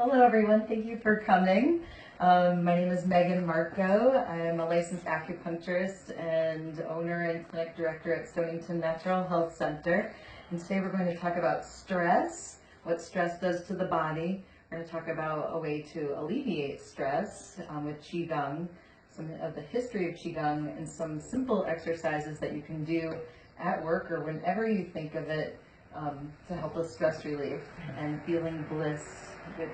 Hello everyone, thank you for coming. My name is Megan Marco. I am a licensed acupuncturist and owner and clinic director at Stonington Natural Health Center. And today we're going to talk about stress, what stress does to the body. We're going to talk about a way to alleviate stress with Qi Gong, some of the history of Qi Gong, and some simple exercises that you can do at work or whenever you think of it to help with stress relief and feeling bliss, which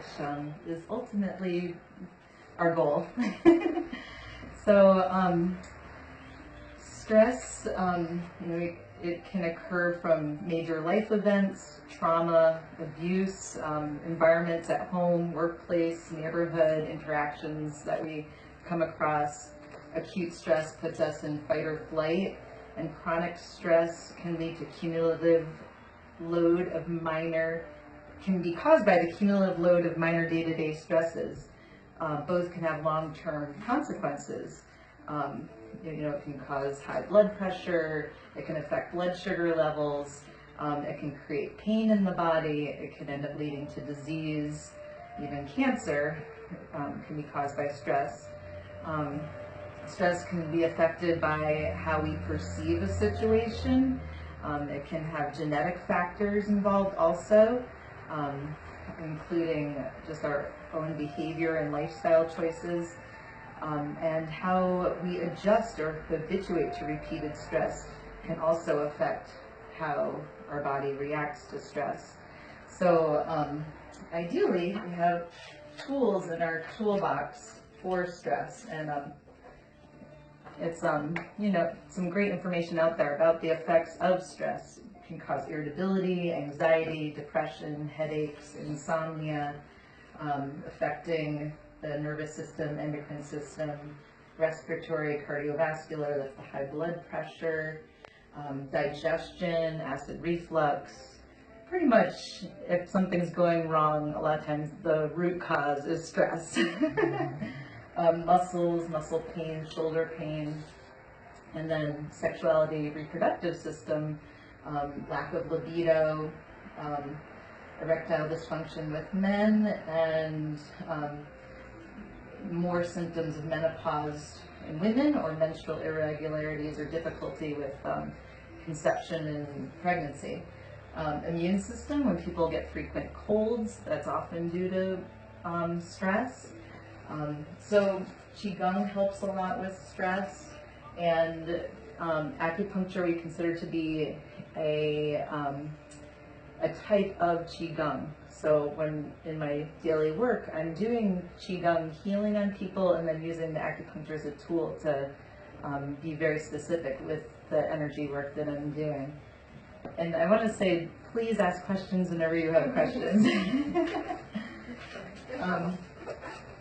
is ultimately our goal. So stress, it can occur from major life events, trauma, abuse, environments at home, workplace, neighborhood, interactions that we come across. Acute stress puts us in fight or flight, and chronic stress can lead to can be caused by the cumulative load of minor day-to-day stresses. Both can have long-term consequences. It can cause high blood pressure, it can affect blood sugar levels, it can create pain in the body, it can end up leading to disease, even cancer can be caused by stress. Stress can be affected by how we perceive a situation. It can have genetic factors involved also, including just our own behavior and lifestyle choices, and how we adjust or habituate to repeated stress can also affect how our body reacts to stress. So ideally, we have tools in our toolbox for stress, and it's some great information out there about the effects of stress. It can cause irritability, anxiety, depression, headaches, insomnia, affecting the nervous system, endocrine system, respiratory, cardiovascular, that's the high blood pressure, digestion, acid reflux. Pretty much, if something's going wrong, a lot of times the root cause is stress. Muscles, muscle pain, shoulder pain, and then sexuality, reproductive system, lack of libido, erectile dysfunction with men, and more symptoms of menopause in women, or menstrual irregularities or difficulty with conception and pregnancy. Immune system, when people get frequent colds, that's often due to stress. So Qi Gong helps a lot with stress, and acupuncture we consider to be a type of Qi Gong. So when in my daily work, I'm doing Qi Gong healing on people and then using the acupuncture as a tool to be very specific with the energy work that I'm doing. And I want to say, please ask questions whenever you have questions.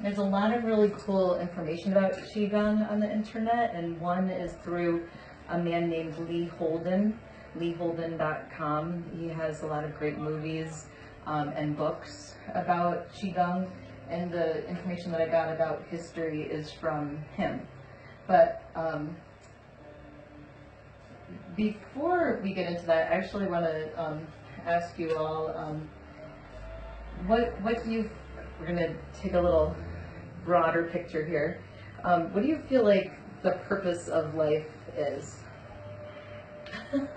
There's a lot of really cool information about Qi Gong on the internet, and one is through a man named Lee Holden, leeholden.com. He has a lot of great movies and books about Qi Gong, and the information that I got about history is from him. But before we get into that, I actually want to ask you all, we're going to take a little broader picture here. What do you feel like the purpose of life is? Wow.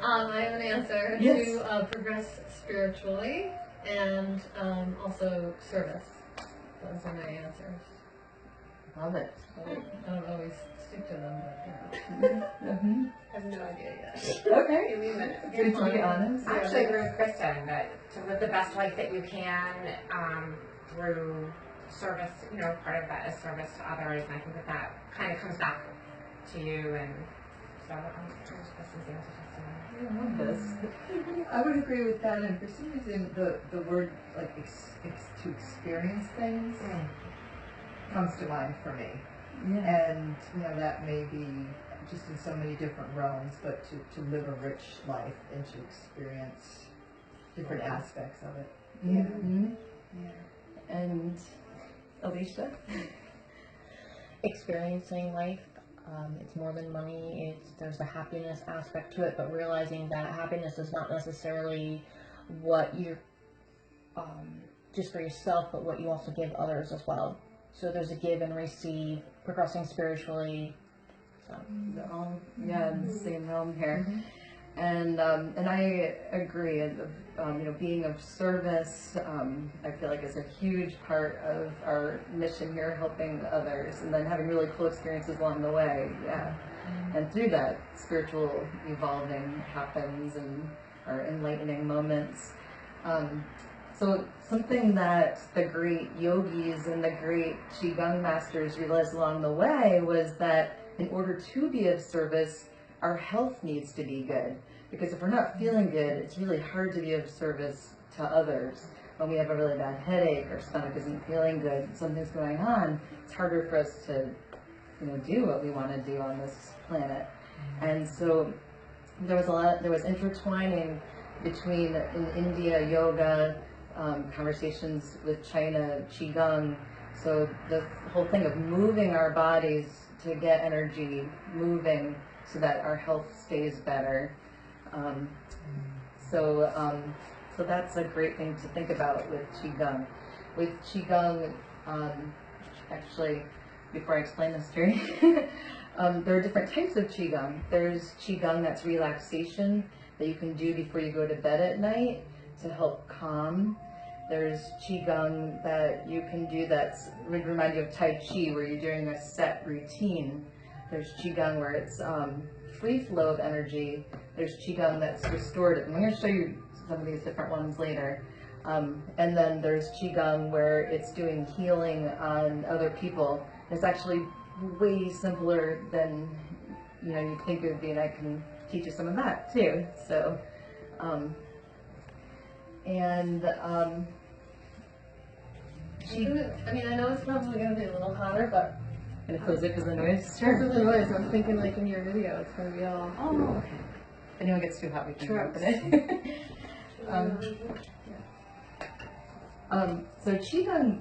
I have an answer. Yes. To progress spiritually and also service. Those are my answers. Love it. I don't always stick to them, but I have no idea yet. Okay. Give me a minute. Good to be honest. I actually agree with Kristen that to live the best life that you can through service, part of that is service to others, and I think that kind of comes back to you, and so here's Kristen's answer to I love this. I would agree with that, and for some reason the word like to experience things comes to mind for me. Yeah. And that may be just in so many different realms, but to live a rich life and to experience different aspects of it. Mm-hmm. Yeah. And Alicia? Experiencing life It's more than money. There's the happiness aspect to it, but realizing that happiness is not necessarily what you're just for yourself, but what you also give others as well. So there's a give and receive, progressing spiritually. So They're all, yeah, in the same realm here. And I agree. Being of service, I feel like is a huge part of our mission here, helping others, and then having really cool experiences along the way. Yeah, and through that, spiritual evolving happens and our enlightening moments. So something that the great yogis and the great Qi Gong masters realized along the way was that in order to be of service, our health needs to be good. Because if we're not feeling good, it's really hard to be of service to others. When we have a really bad headache, our stomach isn't feeling good, something's going on, it's harder for us to do what we want to do on this planet. And so there was intertwining between in India yoga, conversations with China, Qi Gong. So the whole thing of moving our bodies to get energy moving so that our health stays better. So that's a great thing to think about with Qi Gong. With Qi Gong, actually, before I explain this to you, there are different types of Qi Gong. There's Qi Gong that's relaxation that you can do before you go to bed at night to help calm. There's Qi Gong that you can do would remind you of Tai Chi, where you're doing a set routine. There's Qi Gong where it's free flow of energy. There's Qi Gong that's restorative. I'm going to show you some of these different ones later. And then there's Qi Gong where it's doing healing on other people. It's actually way simpler than you think it would be, and I can teach you some of that too. So, I know it's probably going to be a little hotter, but I'm gonna close it because of the noise. for the noise, I was thinking like in your video, it's going to be all. Oh, okay. If anyone gets too hot, we can Trucks. open it. So Qigong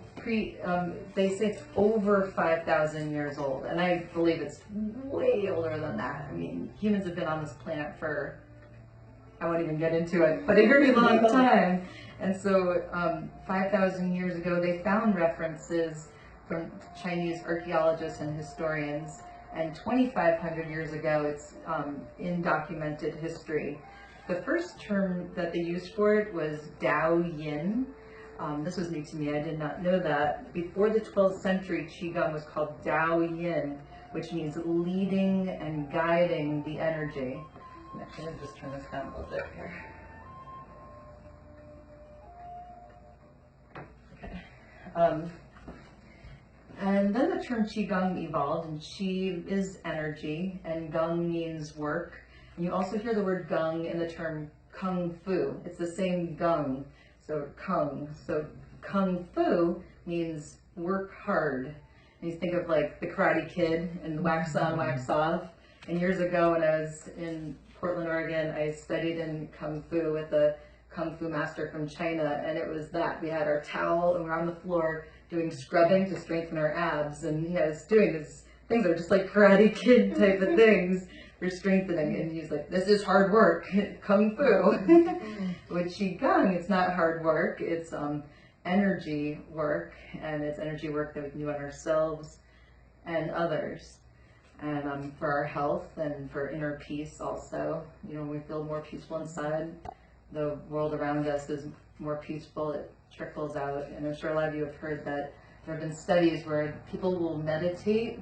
they say it's over 5,000 years old, and I believe it's way older than that. I mean, humans have been on this planet for, I won't even get into it, but a very long time. And so 5,000 years ago, they found references from Chinese archaeologists and historians, and 2,500 years ago, it's in documented history. The first term that they used for it was Dao Yin. This was new to me, I did not know that. Before the 12th century, Qigong was called Dao Yin, which means leading and guiding the energy. I'm actually going to just turn this down a little bit here. Okay. And then the term Qigong evolved, and Qi is energy, and Gong means work. And you also hear the word Gong in the term Kung Fu. It's the same Gong. So Kung. So Kung Fu means work hard. And you think of like the Karate Kid and wax on, wax off. And years ago when I was in Portland, Oregon, I studied in Kung Fu with a Kung Fu master from China, and it was that. We had our towel and we're on the floor doing scrubbing to strengthen our abs, and it's doing these things that are just like Karate Kid type of things. We're strengthening, and he's like, this is hard work, Kung Fu. With Qigong, it's not hard work, it's energy work, and it's energy work that we can do on ourselves and others. And for our health and for inner peace also. When we feel more peaceful inside, the world around us is more peaceful, it trickles out. And I'm sure a lot of you have heard that there have been studies where people will meditate,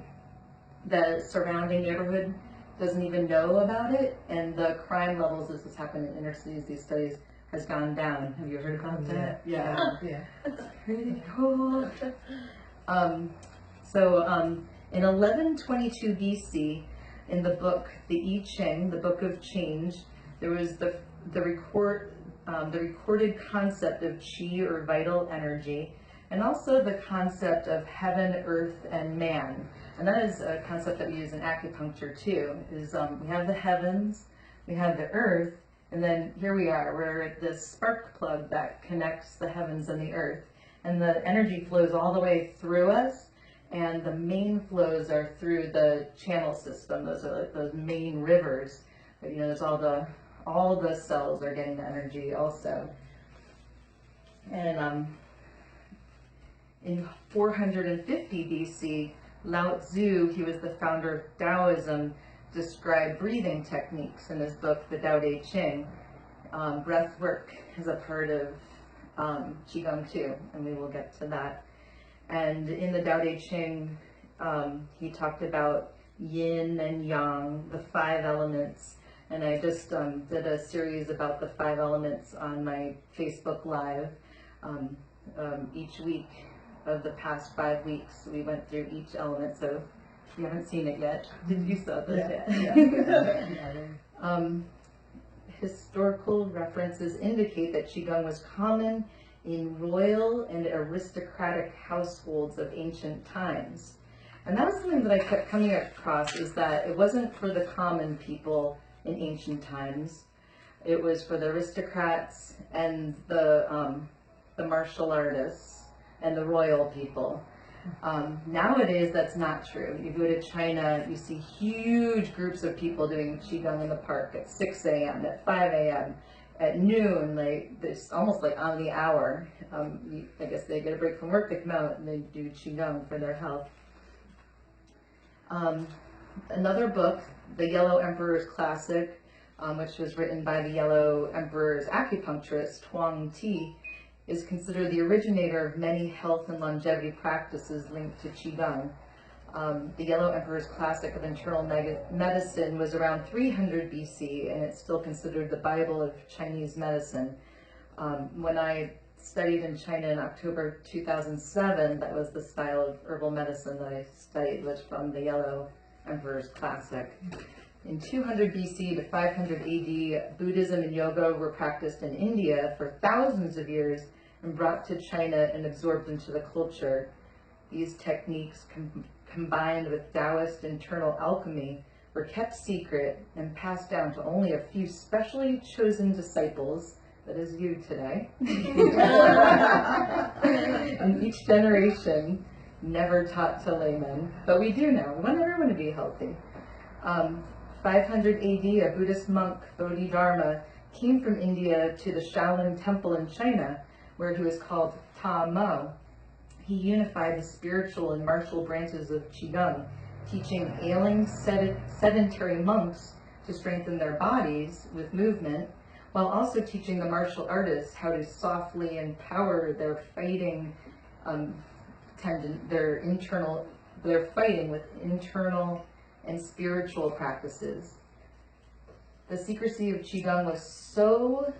the surrounding neighborhood doesn't even know about it, and the crime levels, as has happened in inner cities, these studies, has gone down. Have you heard about that? Yeah. That's pretty cool. In 1122 BC, in the book, the I Ching, the Book of Change, there was the recorded concept of Qi, or vital energy, and also the concept of heaven, earth, and man. And that is a concept that we use in acupuncture too, is we have the heavens, we have the earth, and then here we are, we're this spark plug that connects the heavens and the earth. And the energy flows all the way through us, and the main flows are through the channel system. Those are like those main rivers. But, there's all the cells are getting the energy also. And in 450 BC, Lao Tzu, he was the founder of Taoism, described breathing techniques in his book, the Tao Te Ching. Breath work is a part of Qi Gong too, and we will get to that. And in the Tao Te Ching, he talked about yin and yang, the 5 elements. And I just did a series about the 5 elements on my Facebook Live. Each week of the past 5 weeks, we went through each element. So if you haven't seen it yet, you saw this yet? Historical references indicate that Qigong was common in royal and aristocratic households of ancient times. And that was something that I kept coming across, is that it wasn't for the common people in ancient times. It was for the aristocrats and the martial artists and the royal people. Nowadays, that's not true. You go to China, you see huge groups of people doing Qigong in the park at 6 a.m., at 5 a.m., at noon. It's almost like on the hour. I guess they get a break from work, they come out and they do Qigong for their health. Another book, The Yellow Emperor's Classic, which was written by the Yellow Emperor's acupuncturist, Huang Ti, is considered the originator of many health and longevity practices linked to Qigong. The Yellow Emperor's Classic of Internal Medicine was around 300 BC, and it's still considered the Bible of Chinese medicine. When I studied in China in October 2007, that was the style of herbal medicine that I studied, was from the Yellow Emperor's Classic. In 200 BC to 500 AD, Buddhism and yoga were practiced in India for thousands of years and brought to China and absorbed into the culture. These techniques, combined with Taoist internal alchemy, were kept secret and passed down to only a few specially chosen disciples, that is you today, in each generation, never taught to laymen. But we do now. We want everyone to be healthy. 500 AD, a Buddhist monk, Bodhidharma, came from India to the Shaolin Temple in China, where he was called Ta Mo. He unified the spiritual and martial branches of Qigong, teaching ailing sedentary monks to strengthen their bodies with movement, while also teaching the martial artists how to softly empower their fighting their fighting with internal and spiritual practices. The secrecy of Qigong was so...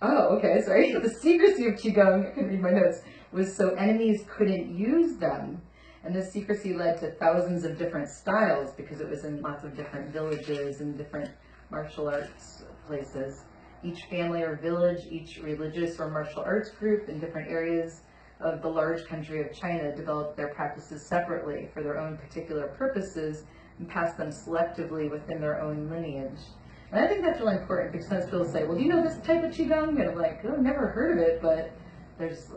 The secrecy of Qigong, I can read my notes, was so enemies couldn't use them. And this secrecy led to thousands of different styles because it was in lots of different villages and different martial arts places. Each family or village, each religious or martial arts group in different areas of the large country of China developed their practices separately for their own particular purposes and passed them selectively within their own lineage. And I think that's really important because sometimes people say, well, do you know this type of Qigong? And I'm like, oh, I've never heard of it, but there's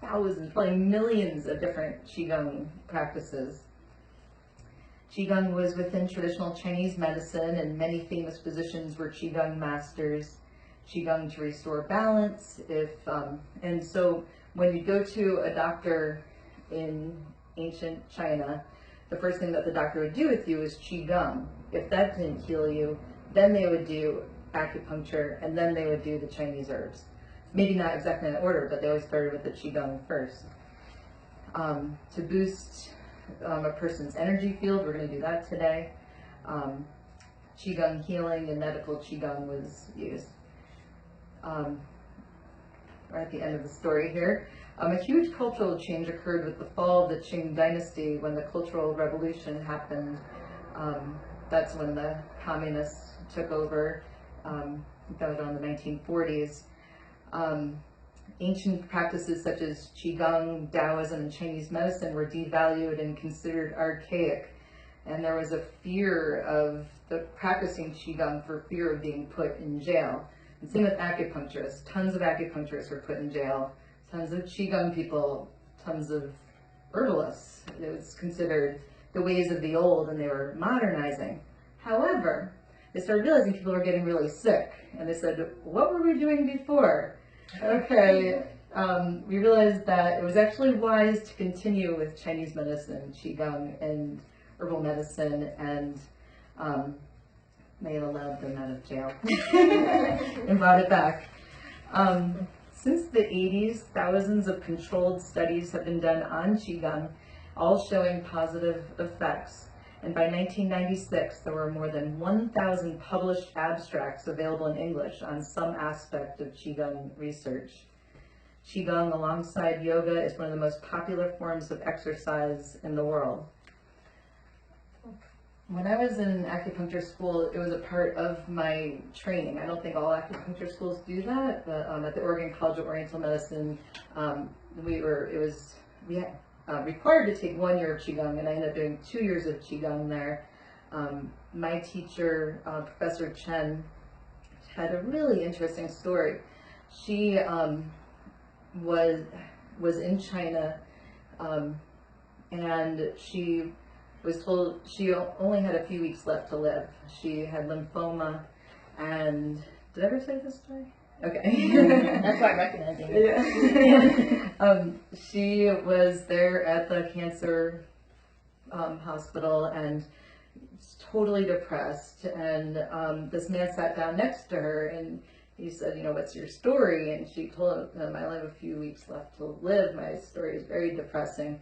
thousands, probably millions of different Qigong practices. Qigong was within traditional Chinese medicine, and many famous physicians were Qigong masters. Qigong to restore balance. And so when you go to a doctor in ancient China, the first thing that the doctor would do with you is Qigong. If that didn't heal you, then they would do acupuncture, and then they would do the Chinese herbs. Maybe not exactly in that order, but they always started with the Qigong first. To boost a person's energy field, we're going to do that today. Qigong healing and medical Qigong was used. We're at the end of the story here. A huge cultural change occurred with the fall of the Qing dynasty when the Cultural Revolution happened. That's when the communists took over. That was around the 1940s. Ancient practices such as Qigong, Taoism, and Chinese medicine were devalued and considered archaic. And there was a fear of practicing Qigong for fear of being put in jail. And same with acupuncturists. Tons of acupuncturists were put in jail. Tons of Qigong people, tons of herbalists. It was considered the ways of the old, and they were modernizing. However, they started realizing people were getting really sick, and they said, what were we doing before? Okay, we realized that it was actually wise to continue with Chinese medicine, Qi Gong, and herbal medicine, and may have allowed them out of jail and brought it back. Since the 80s, thousands of controlled studies have been done on Qi Gong, all showing positive effects. And by 1996, there were more than 1,000 published abstracts available in English on some aspect of Qigong research. Qigong, alongside yoga, is one of the most popular forms of exercise in the world. When I was in acupuncture school, it was a part of my training. I don't think all acupuncture schools do that, but at the Oregon College of Oriental Medicine, we were required to take 1 year of Qigong, and I ended up doing 2 years of Qigong there. My teacher, Professor Chen, had a really interesting story. She was in China, and she was told she only had a few weeks left to live. She had lymphoma, and did I ever say this story? Okay. That's why I'm recognizing it. Yeah. She was there at the cancer hospital and totally depressed. And this man sat down next to her and he said, what's your story? And she told him, I only have a few weeks left to live. My story is very depressing.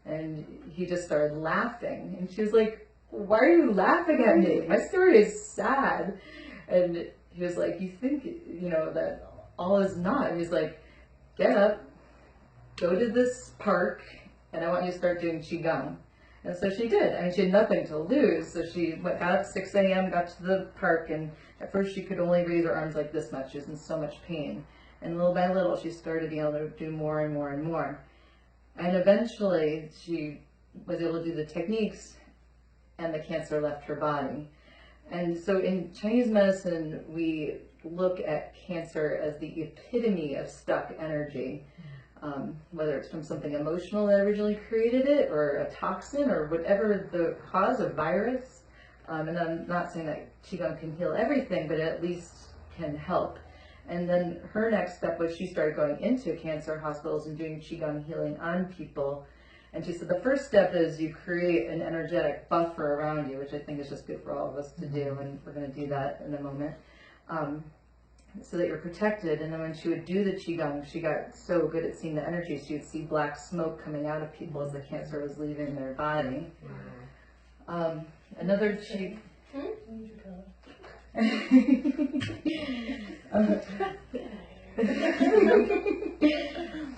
And he just started laughing. And she was like, why are you laughing at me? My story is sad. And he was like, you think, that all is not. And he's like, get up, go to this park, and I want you to start doing Qigong. And so she did. I mean, she had nothing to lose. So she got up at 6 a.m., got to the park, and at first she could only raise her arms like this much. She was in so much pain. And little by little, she started being able to do more and more and more. And eventually, she was able to do the techniques, and the cancer left her body. And so in Chinese medicine, we look at cancer as the epitome of stuck energy, whether it's from something emotional that originally created it, or a toxin, or whatever the cause, of virus. And I'm not saying that Qigong can heal everything, but it at least can help. And then her next step was she started going into cancer hospitals and doing Qigong healing on people. And she said the first step is you create an energetic buffer around you, which I think is just good for all of us to do, and we're going to do that in a moment, so that you're protected. And then when she would do the Qigong, she got so good at seeing the energy, she would see black smoke coming out of people as the cancer was leaving their body. Another Qi...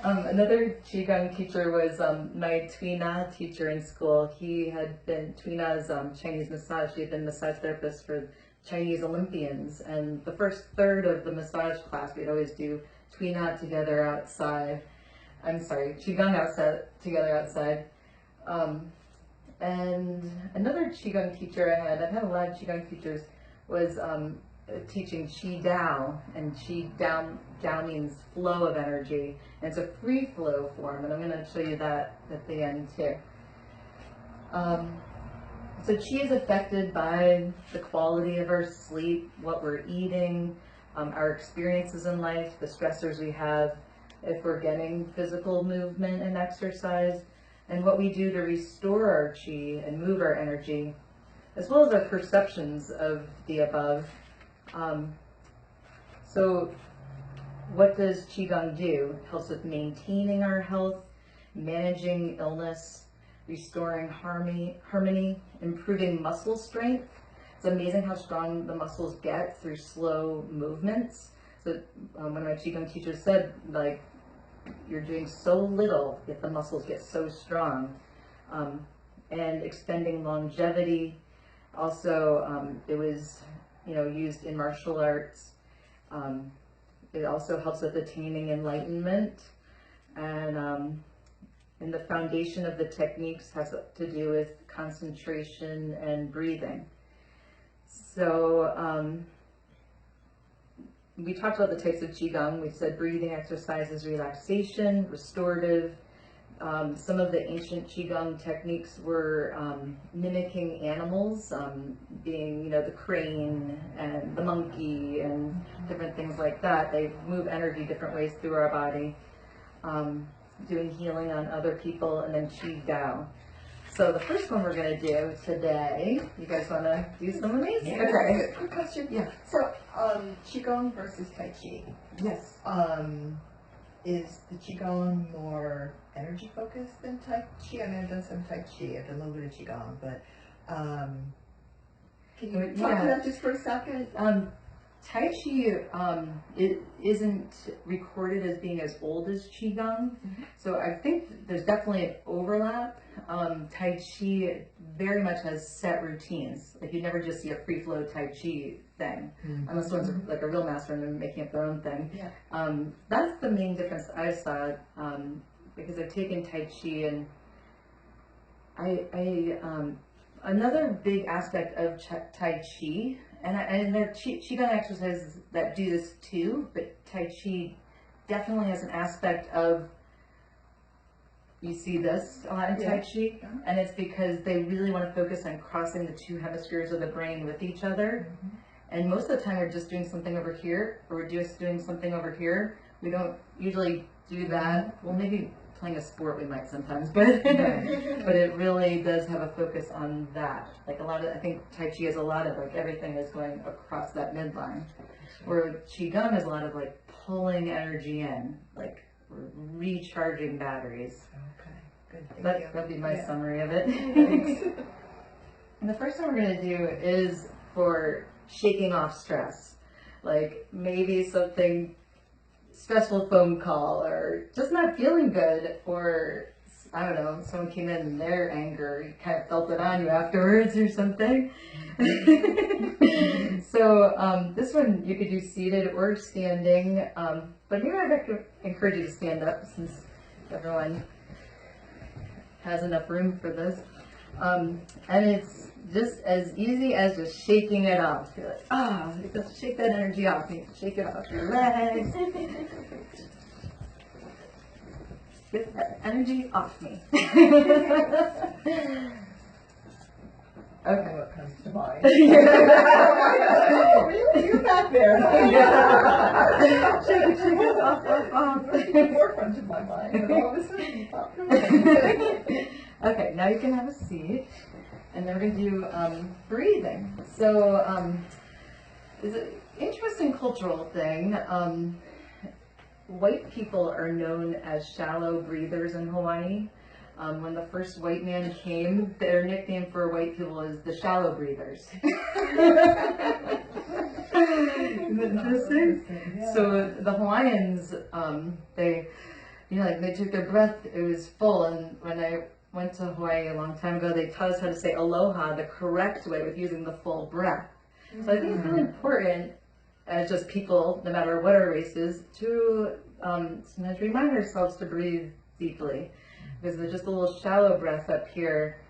Another Qigong teacher was my Tui Na teacher in school. He had been, Tui Na's Chinese massage, he had been massage therapist for Chinese Olympians. And the first third of the massage class, we'd always do Tui Na together outside. Qigong together outside. And another Qigong teacher I've had a lot of Qigong teachers, was teaching Qi Dao, and Qi Dao means flow of energy, and it's a free flow form, and I'm going to show you that at the end too. So Qi is affected by the quality of our sleep, what we're eating, our experiences in life, the stressors we have, if we're getting physical movement and exercise, and what we do to restore our Qi and move our energy, as well as our perceptions of the above. So what does Qigong do? It helps with maintaining our health, managing illness, restoring harmony, improving muscle strength. It's amazing how strong the muscles get through slow movements. So one of my Qigong teachers said, like, you're doing so little, yet the muscles get so strong. And extending longevity. Also, it was, used in martial arts. It also helps with attaining enlightenment, and the foundation of the techniques has to do with concentration and breathing. So we talked about the types of Qigong. We said breathing exercises, relaxation, restorative, Some of the ancient Qi Gong techniques were mimicking animals, being, you know, the crane and the monkey and different things like that. They move energy different ways through our body, doing healing on other people, and then Qi Gao. So the first one we're going to do today, you guys want to do some of these? Yeah. Okay. Quick question. Yeah. So, Qigong versus Tai Chi. Yes. Is the Qigong more energy focused than Tai Chi? I mean, I've done some Tai Chi, I've done a little bit of Qigong, but can you talk to that just for a second? Tai Chi it isn't recorded as being as old as Qigong, so I think there's definitely an overlap. Tai Chi very much has set routines. Like you never just see a free flow Tai Chi thing, unless someone's like a real master and they're making up their own thing. Yeah. That's the main difference I saw, because I've taken Tai Chi and another big aspect of Tai Chi, and there are Qigong exercises that do this too, but Tai Chi definitely has an aspect of, you see this a lot in Tai Chi, and it's because they really want to focus on crossing the two hemispheres of the brain with each other. And most of the time we're just doing something over here, or we're just doing something over here. We don't usually do that. Well, maybe playing a sport we might sometimes, but but it really does have a focus on that. Like a lot of, I think Tai Chi has a lot of like everything is going across that midline, where Qigong has a lot of like pulling energy in, like we're recharging batteries. Okay, good. That'd be my summary of it. And the first one we're going to do is for shaking off stress, like maybe something stressful phone call, or just not feeling good, or I don't know, someone came in and their anger, you kind of felt it on you afterwards or something. So this one you could do seated or standing, but here I'd encourage you to stand up since everyone has enough room for this. And it's just as easy as just shaking it off. You're like, just shake that energy off. You shake it off your legs. Get that energy off me. Okay. What comes to mind? You're back there. Shake it off. The forefront of my mind, and all of a sudden you popped away. Okay, now you can have a seat, and then we're going to do breathing. So, it's an interesting cultural thing. White people are known as shallow breathers in Hawaii. When the first white man came, their nickname for white people is the shallow breathers. Isn't it interesting? Yeah. So the Hawaiians, they took their breath, it was full, and when I went to Hawaii a long time ago, they taught us how to say aloha the correct way with using the full breath. So I think it's really important as just people, no matter what our race is, to sometimes remind ourselves to breathe deeply. Because there's just a little shallow breath up here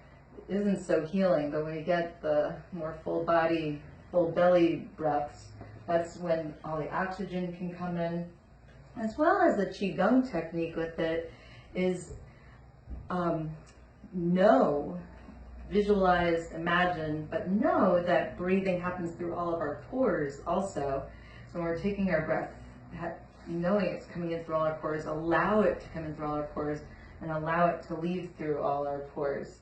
isn't so healing, but when you get the more full body, full belly breaths, that's when all the oxygen can come in. As well as the Qi Gong technique with it is visualize, imagine, but know that breathing happens through all of our pores also. So when we're taking our breath, knowing it's coming in through all our pores, allow it to come in through all our pores, and allow it to leave through all our pores.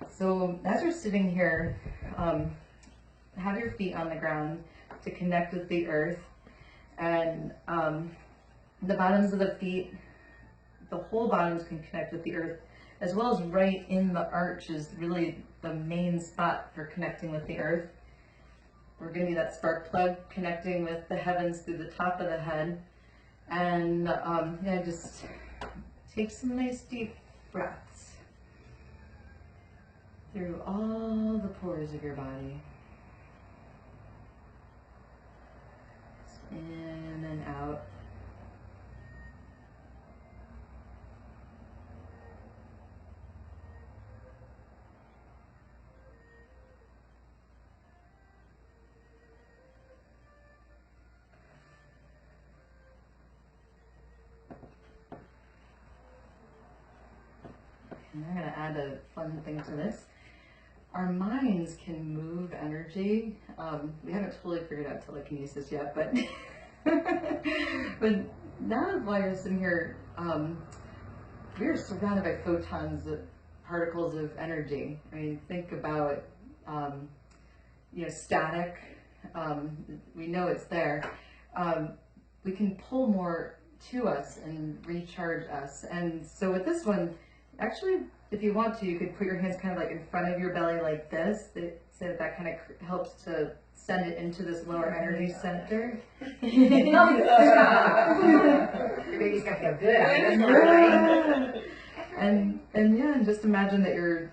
So as you're sitting here, have your feet on the ground to connect with the earth, and the bottoms of the feet, the whole bottoms can connect with the earth, as well as right in the arch is really the main spot for connecting with the earth. We're going to be that spark plug connecting with the heavens through the top of the head. And just take some nice deep breaths through all the pores of your body. In and out. and I'm gonna add a fun thing to this. Our minds can move energy. We haven't totally figured out telekinesis yet, but but now while you're sitting here, we are surrounded by photons, particles of energy. I mean, think about static. We know it's there. We can pull more to us and recharge us. And so with this one, actually, if you want to, you could put your hands kind of like in front of your belly like this. They say that kind of helps to send it into this lower energy center. Your baby's gonna feel good. And just imagine that you're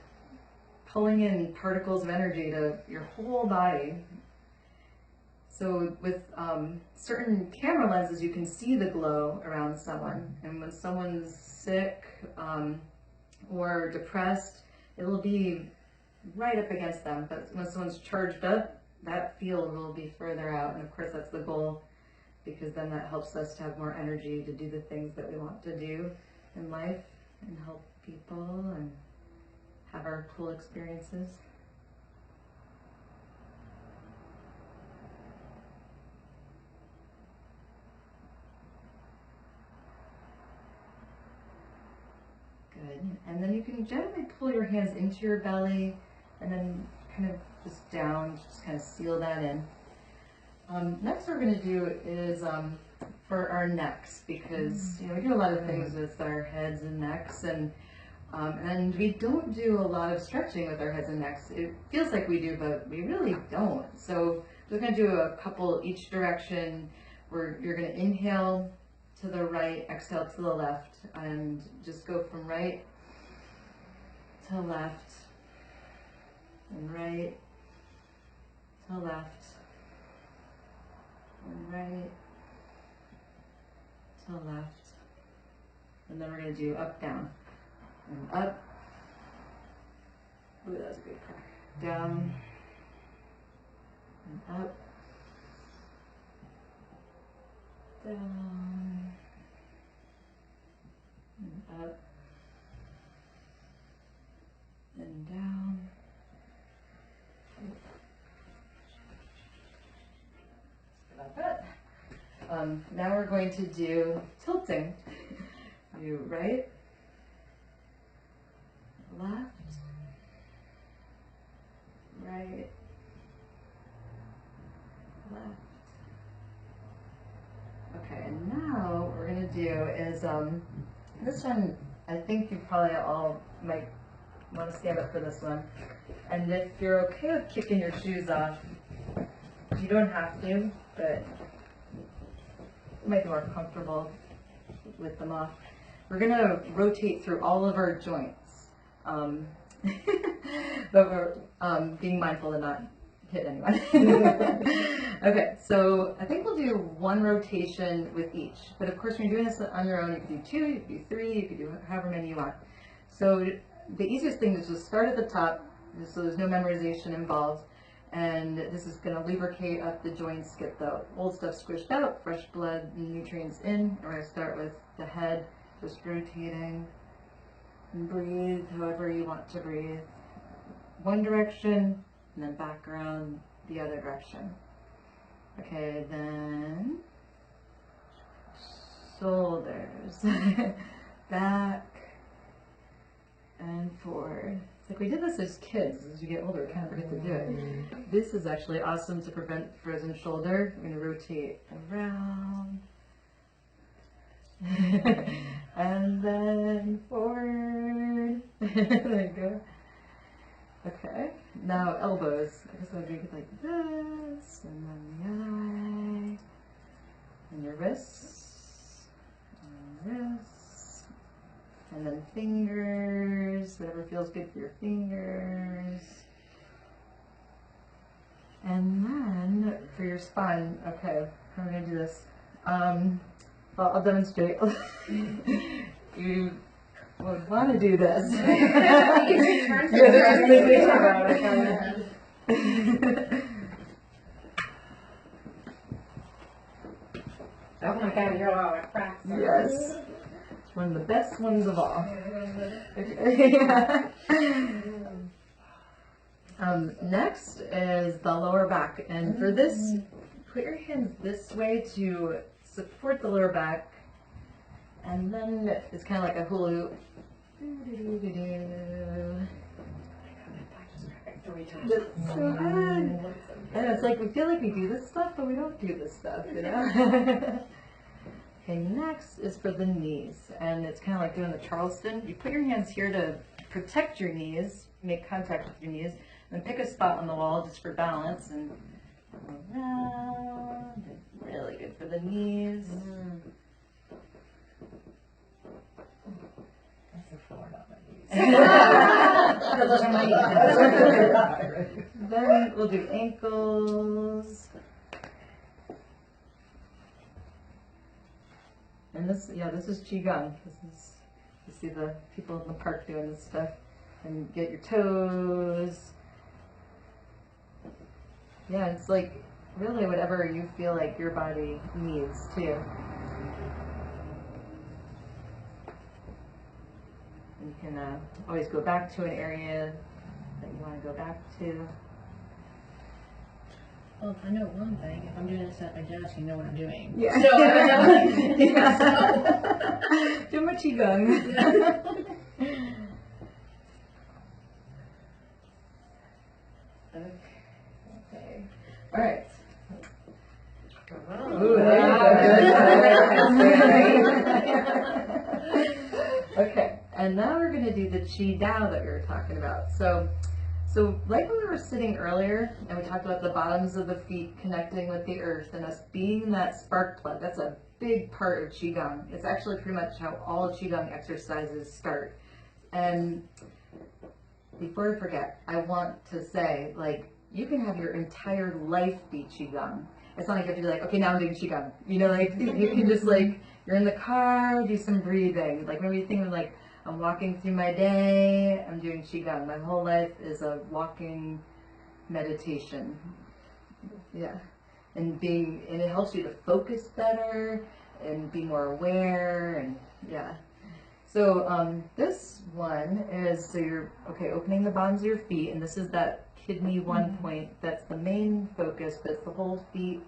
pulling in particles of energy to your whole body. So with certain camera lenses, you can see the glow around someone. And when someone's sick or depressed, it'll be right up against them. But when someone's charged up, that field will be further out. And of course, that's the goal, because then that helps us to have more energy to do the things that we want to do in life and help people and have our cool experiences. Good. And then you can gently pull your hands into your belly and then kind of just down, just kind of seal that in. Next what we're going to do is for our necks, because we do a lot of things with our heads and necks, and we don't do a lot of stretching with our heads and necks. It feels like we do, but we really don't. So we're going to do a couple each direction, where you're going to inhale to the right, exhale to the left, and just go from right to left, and right to left, and right to left, and then we're going to do up, down, and up. Ooh, that was a good crack. Down, and up, down, and up, and down. About that. Now we're going to do tilting. You right, left, right, left. Okay, and now what we're going to do is, this one, I think you probably all might want to stand up for this one. And if you're okay with kicking your shoes off, you don't have to, but it might be more comfortable with them off. We're going to rotate through all of our joints, but we're being mindful to not hit anyone. Okay, so I think we'll do one rotation with each, but of course when you're doing this on your own, you can do 2, you can do 3, you can do however many you want. So the easiest thing is just start at the top, so there's no memorization involved, and this is going to lubricate up the joints, get the old stuff squished out, fresh blood and nutrients in. We're going to start with the head, just rotating, and breathe however you want to breathe. One direction, and then back around the other direction. Okay, then shoulders, back and forward. It's like we did this as kids. As you get older, we kind of forget to do it. This is actually awesome to prevent frozen shoulder. I'm going to rotate around. And then forward. There you go. Okay, now elbows. I just want to do it like this, and then the other way. And your wrists, and wrists, and then fingers, whatever feels good for your fingers. And then for your spine, okay, how are we going to do this? Well, I'll demonstrate. You would want to do this. Oh my God, you're all at practice. Yes. one of the best ones of all. Okay. Next is the lower back, and for this, put your hands this way to support the lower back, and then it's kind of like a hula hoop. That's so good. And it's like we feel like we do this stuff, but we don't do this stuff, you know? Okay, next is for the knees, and it's kind of like doing the Charleston. You put your hands here to protect your knees, make contact with your knees, and pick a spot on the wall just for balance, and go around. Really good for the knees. That's a four, not my knees. Those are my knees. Then we'll do ankles. And this, yeah, this is Qi Gong. This is, you see the people in the park doing this stuff. And get your toes. Yeah, it's like really whatever you feel like your body needs too. And you can always go back to an area that you want to go back to. Well, I know one thing. If I'm doing this at my desk, you know what I'm doing. Yeah. So, Yeah. Do my Qigong. Okay. All right. Ooh, okay, and now we're going to do the Qi Dao that we were talking about. So like when we were sitting earlier, and we talked about the bottoms of the feet connecting with the earth and us being that spark plug, that's a big part of Qigong. It's actually pretty much how all Qigong exercises start. And before I forget, I want to say, like, you can have your entire life be Qigong. It's not like you have to be like, okay, now I'm doing Qigong. You know, like, you can just, like, you're in the car, do some breathing. Like, maybe you think of, like, I'm walking through my day, I'm doing Qigong. My whole life is a walking meditation. Yeah. And it helps you to focus better and be more aware, and yeah. So this one is, so you're, okay, opening the bottoms of your feet, and this is that kidney one point. That's the main focus, but it's the whole feet,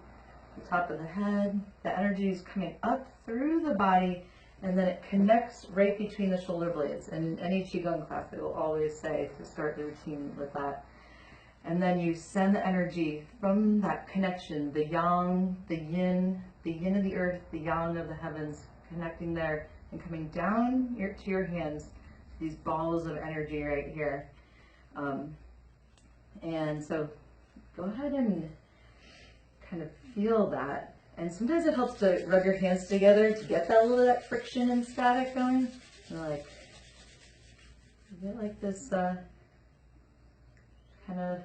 the top of the head. The energy is coming up through the body, and then it connects right between the shoulder blades. And in any Qigong class, they will always say to start the routine with that. And then you send the energy from that connection, the yang, the yin of the earth, the yang of the heavens, connecting there and coming down to your hands, these balls of energy right here. And so go ahead and kind of feel that. And sometimes it helps to rub your hands together to get that little bit of that friction and static going. And like, you get like this kind of